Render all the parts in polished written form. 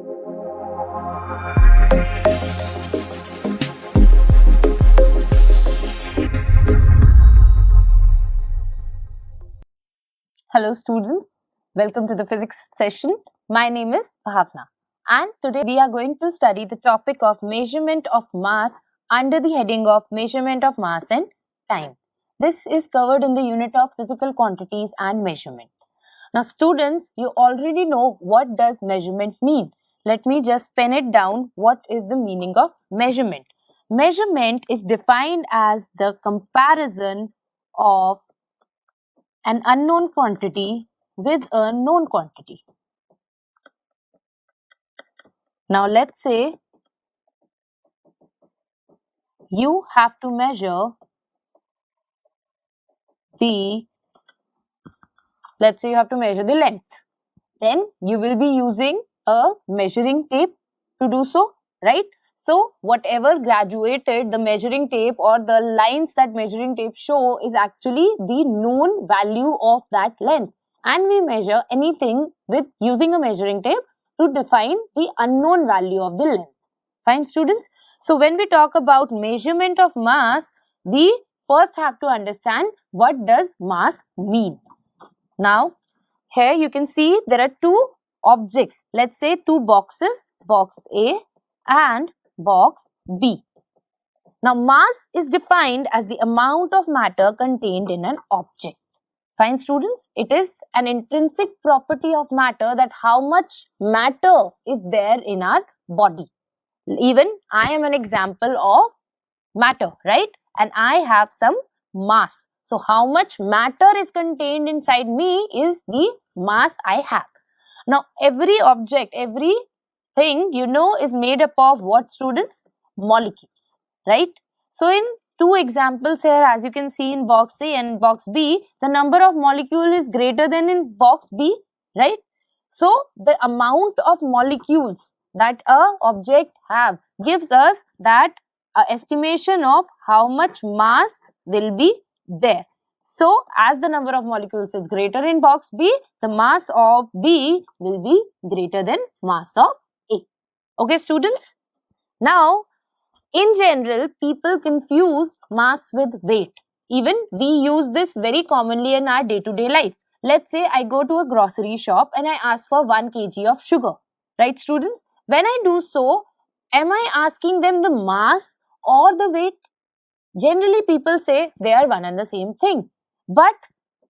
Hello students, welcome to the physics session. My name is Bhavna and today we are going to study the topic of measurement of mass under the heading of measurement of mass and time. This is covered in the unit of physical quantities and measurement. Now students, you already know what does measurement mean. Let me just pen it down. What is the meaning of measurement? Measurement is defined as the comparison of an unknown quantity with a known quantity. Now let's say you have to measure the length. Then you will be using a measuring tape to do so, right? So whatever graduated the measuring tape or the lines that measuring tape show is actually the known value of that length, and we measure anything with using a measuring tape to define the unknown value of the length. Fine students? So when we talk about measurement of mass, we first have to understand what does mass mean. Now here you can see there are two objects, let's say two boxes, box A and box B. Now mass is defined as the amount of matter contained in an object. Fine students, it is an intrinsic property of matter that how much matter is there in our body. Even I am an example of matter, right? And I have some mass. So how much matter is contained inside me is the mass I have. Now every object, every thing you know is made up of what students? Molecules, right? So in two examples here, as you can see in box A and box B, the number of molecule is greater than in box B, right? So the amount of molecules that a object have gives us that estimation of how much mass will be there. So as the number of molecules is greater in box B, the mass of B will be greater than mass of A. Okay students? Now in general, people confuse mass with weight. Even we use this very commonly in our day-to-day life. Let's say I go to a grocery shop and I ask for 1 kg of sugar. Right students? When I do so, am I asking them the mass or the weight? Generally people say they are one and the same thing. But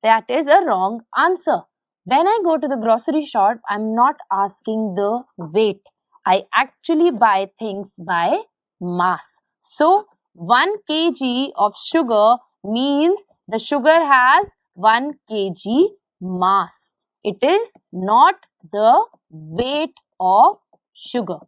that is a wrong answer. When I go to the grocery shop, I am not asking the weight. I actually buy things by mass. So 1 kg of sugar means the sugar has 1 kg mass. It is not the weight of sugar.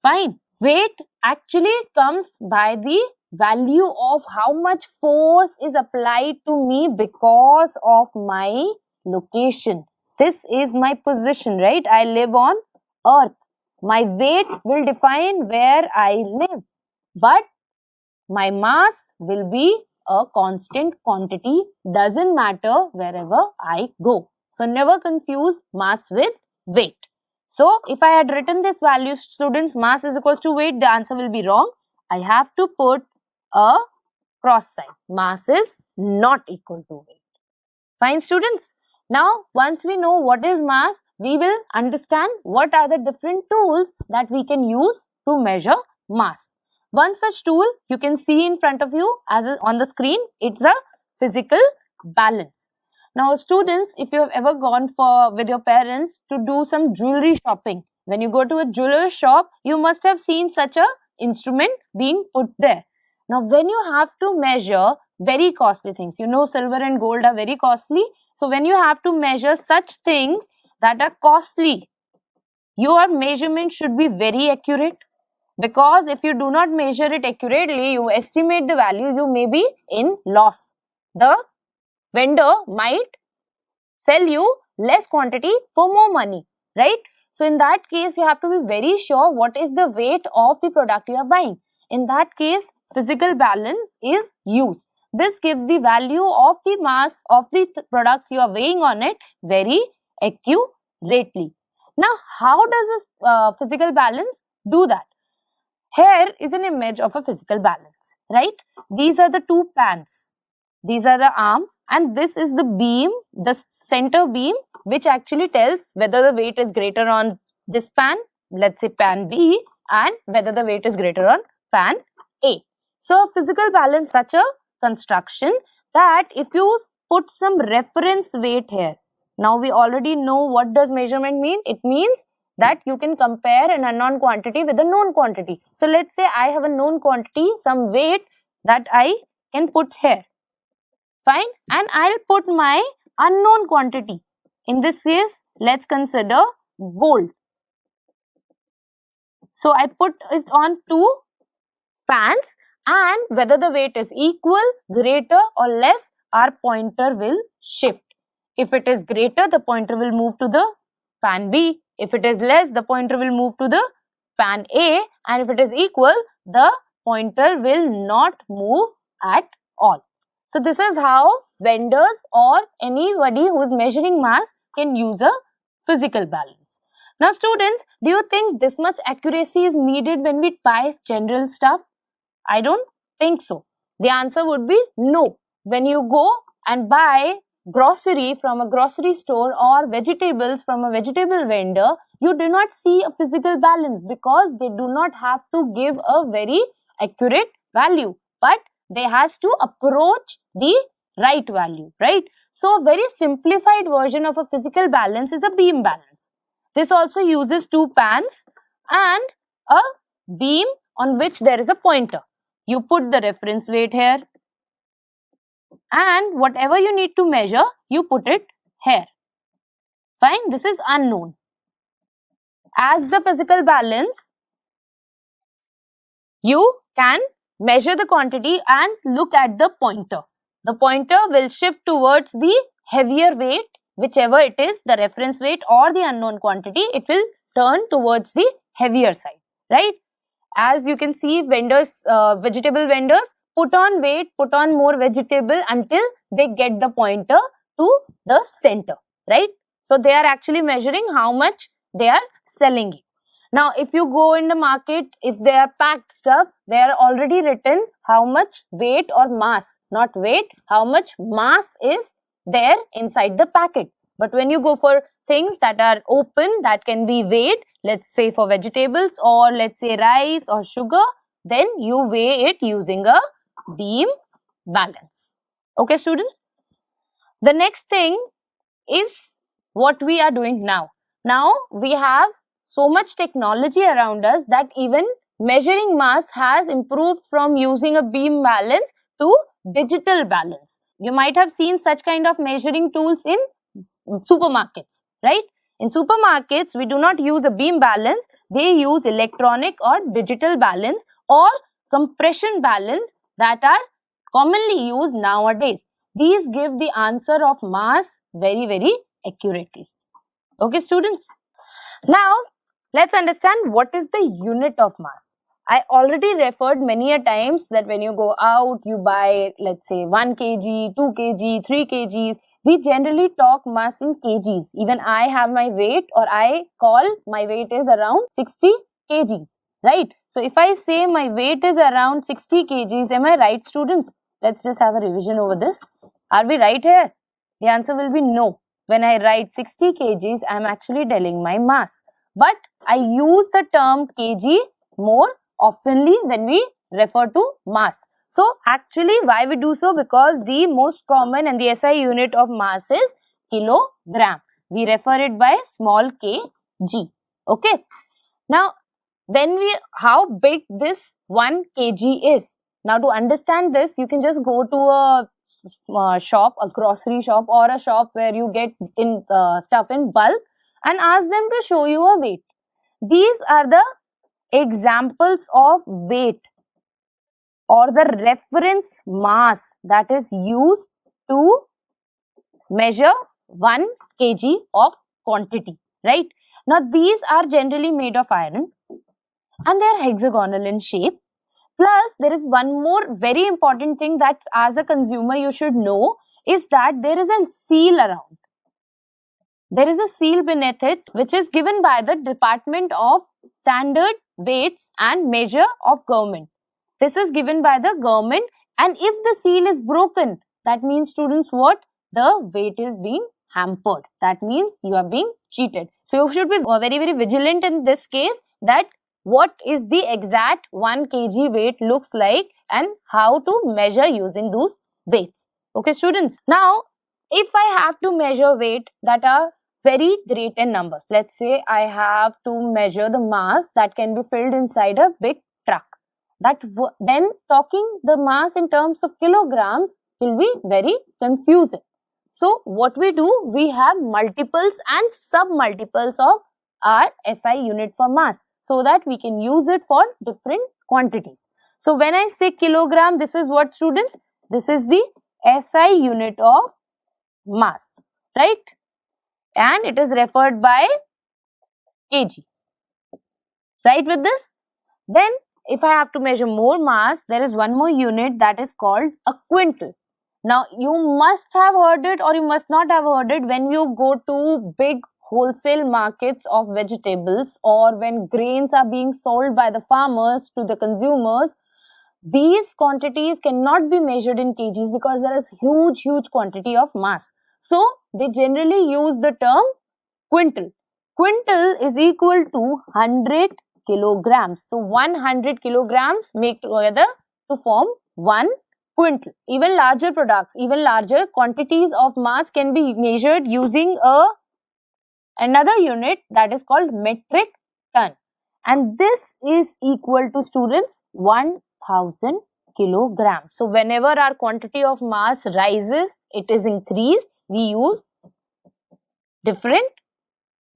Fine. Weight actually comes by the value of how much force is applied to me because of my location. This is my position, right? I live on earth. My weight will define where I live, but my mass will be a constant quantity, doesn't matter wherever I go. So never confuse mass with weight. So if I had written this value, students, mass is equals to weight, the answer will be wrong. I have to put a cross sign. Mass is not equal to weight. Fine students? Now, once we know what is mass, we will understand what are the different tools that we can use to measure mass. One such tool you can see in front of you as on the screen, it's a physical balance. Now students, if you have ever gone with your parents to do some jewelry shopping, when you go to a jeweler shop, you must have seen such a instrument being put there. Now when you have to measure very costly things, you know silver and gold are very costly. So when you have to measure such things that are costly, your measurement should be very accurate, because if you do not measure it accurately, you estimate the value, you may be in loss. The vendor might sell you less quantity for more money, right? So in that case, you have to be very sure what is the weight of the product you are buying. In that case, physical balance is used. This gives the value of the mass of the products you are weighing on it very accurately. Now, how does this physical balance do that? Here is an image of a physical balance, right? These are the two pans. These are the arm and this is the beam, the center beam, which actually tells whether the weight is greater on this pan, let's say pan B, and whether the weight is greater on pan A. So, physical balance is such a construction that if you put some reference weight here, now we already know what does measurement mean. It means that you can compare an unknown quantity with a known quantity. So, let's say I have a known quantity, some weight that I can put here. Fine, and I'll put my unknown quantity. In this case, let's consider gold. So, I put it on two pans and whether the weight is equal, greater or less, our pointer will shift. If it is greater, the pointer will move to the pan B. If it is less, the pointer will move to the pan A, and if it is equal, the pointer will not move at all. So, this is how vendors or anybody who is measuring mass can use a physical balance. Now, students, do you think this much accuracy is needed when we buy general stuff? I don't think so. The answer would be no. When you go and buy grocery from a grocery store or vegetables from a vegetable vendor, you do not see a physical balance because they do not have to give a very accurate value, but they has to approach the right value, right? So, a very simplified version of a physical balance is a beam balance. This also uses two pans and a beam on which there is a pointer. You put the reference weight here and whatever you need to measure, you put it here. Fine, this is unknown. As the physical balance, you can measure the quantity and look at the pointer. The pointer will shift towards the heavier weight, whichever it is, the reference weight or the unknown quantity, it will turn towards the heavier side, right? As you can see, vendors, vegetable vendors put on weight, put on more vegetable until they get the pointer to the center, right? So, they are actually measuring how much they are selling it. Now, if you go in the market, if they are packed stuff, they are already written how much weight or mass, not weight, how much mass is there inside the packet. But when you go for things that are open, that can be weighed, let's say for vegetables or let's say rice or sugar, then you weigh it using a beam balance. Okay, students? The next thing is what we are doing now. Now, we have so much technology around us that even measuring mass has improved from using a beam balance to digital balance. You might have seen such kind of measuring tools in supermarkets, right? In supermarkets, we do not use a beam balance, they use electronic or digital balance or compression balance that are commonly used nowadays. These give the answer of mass very, very accurately. Okay, students? Now, let's understand what is the unit of mass. I already referred many a times that when you go out, you buy, let's say 1 kg, 2 kg, 3 kgs. We generally talk mass in kgs. Even I have my weight or I call my weight is around 60 kgs, right? So, if I say my weight is around 60 kgs, am I right, students? Let's just have a revision over this. Are we right here? The answer will be no. When I write 60 kgs, I am actually telling my mass. But I use the term kg more oftenly when we refer to mass. So, actually why we do so? Because the most common and the SI unit of mass is kilogram. We refer it by small kg. Okay. Now, how big this 1 kg is. Now, to understand this, you can just go to a shop, a grocery shop or a shop where you get in stuff in bulk and ask them to show you a weight. These are the examples of weight or the reference mass that is used to measure 1 kg of quantity, right? Now, these are generally made of iron and they are hexagonal in shape. Plus, there is one more very important thing that as a consumer you should know is that there is a seal around. there is a seal beneath it which is given by the Department of Standard Weights and Measure of Government. This is given by the government, and if the seal is broken, that means, students, what? The weight is being hampered. That means you are being cheated. So you should be very, very vigilant in this case, that what is the exact 1 kg weight looks like and how to measure using those weights. Okay, students. Now, if I have to measure weight that are very great in numbers, let's say I have to measure the mass that can be filled inside a big truck. Then talking the mass in terms of kilograms will be very confusing. So what we do, we have multiples and sub-multiples of our SI unit for mass, so that we can use it for different quantities. So when I say kilogram, this is what, students? This is the SI unit of mass, right? And it is referred by kg. Right with this? Then if I have to measure more mass, there is one more unit that is called a quintal. Now you must have heard it or you must not have heard it when you go to big wholesale markets of vegetables, or when grains are being sold by the farmers to the consumers. These quantities cannot be measured in kgs because there is huge quantity of mass. So they generally use the term quintal. Quintal is equal to 100 kilograms. So 100 kilograms make together to form 1 quintal. Even larger products, even larger quantities of mass can be measured using another unit that is called metric ton. And this is equal to, students, 1000 kilograms. So whenever our quantity of mass rises, it is increased, we use different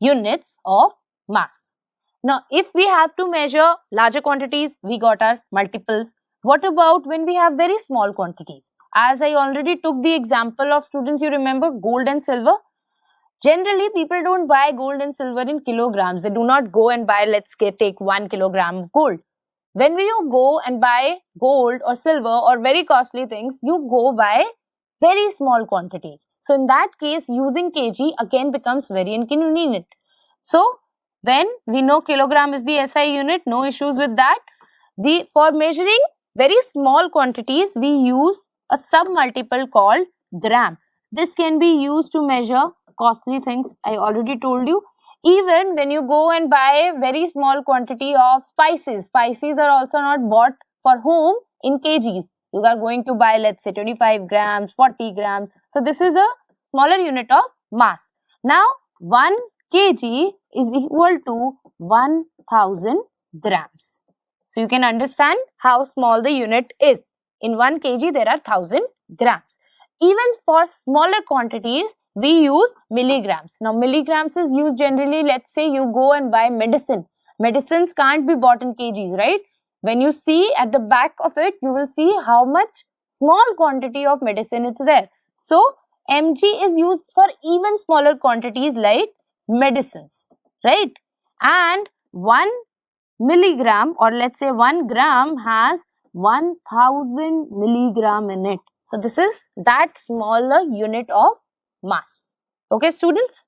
units of mass. Now, if we have to measure larger quantities, we got our multiples. What about when we have very small quantities? As I already took the example of, students, you remember gold and silver. Generally, people don't buy gold and silver in kilograms. They do not go and buy, take 1 kilogram of gold. When you go and buy gold or silver or very costly things, you go by very small quantities. So in that case, using kg again becomes very inconvenient. So when we know kilogram is the SI unit, no issues with that. For measuring very small quantities, we use a sub-multiple called gram. This can be used to measure costly things, I already told you. Even when you go and buy very small quantity of spices, spices are also not bought for home in kgs. You are going to buy, let's say, 25 grams, 40 grams. So this is a smaller unit of mass. Now 1 kg is equal to 1000 grams. So you can understand how small the unit is. In 1 kg there are 1000 grams. Even for smaller quantities, we use milligrams. Now milligrams is used generally, let's say you go and buy medicine. Medicines can't be bought in kgs, right? When you see at the back of it, you will see how much small quantity of medicine is there. So mg is used for even smaller quantities like medicines, right? And 1 milligram, or let's say 1 gram, has 1000 milligram in it. So this is that smaller unit of mass. Okay, students?